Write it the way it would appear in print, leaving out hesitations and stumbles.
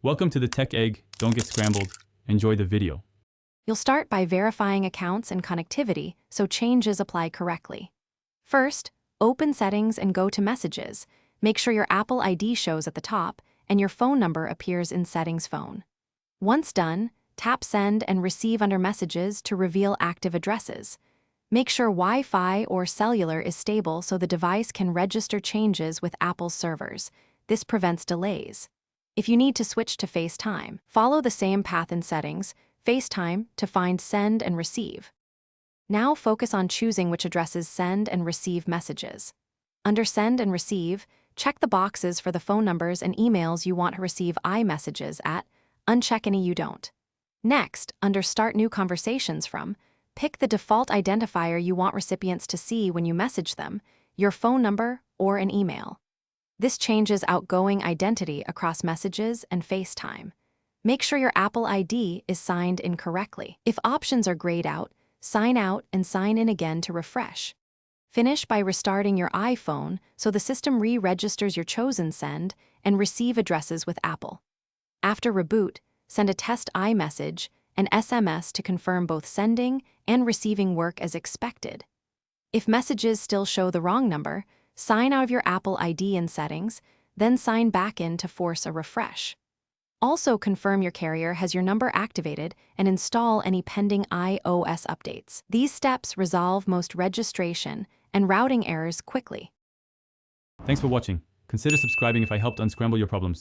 Welcome to the Tech Egg. Don't get scrambled. Enjoy the video. You'll start by verifying accounts and connectivity so changes apply correctly. First, open Settings and go to Messages. Make sure your Apple ID shows at the top and your phone number appears in Settings Phone. Once done, tap Send and Receive under Messages to reveal active addresses. Make sure Wi-Fi or cellular is stable so the device can register changes with Apple's servers. This prevents delays. If you need to switch to FaceTime, follow the same path in Settings, FaceTime, to find Send and Receive. Now focus on choosing which addresses send and receive messages. Under Send and Receive, check the boxes for the phone numbers and emails you want to receive iMessages at, uncheck any you don't. Next, under Start New Conversations from, pick the default identifier you want recipients to see when you message them, your phone number or an email. This changes outgoing identity across Messages and FaceTime. Make sure your Apple ID is signed in correctly. If options are grayed out and sign in again to refresh. Finish by restarting your iPhone so the system re-registers your chosen send and receive addresses with Apple. After reboot, send a test iMessage and SMS to confirm both sending and receiving work as expected. If messages still show the wrong number, sign out of your Apple ID in Settings, then sign back in to force a refresh. Also confirm your carrier has your number activated and install any pending iOS updates. These steps resolve most registration and routing errors quickly. Thanks for watching. Consider subscribing if I helped unscramble your problems.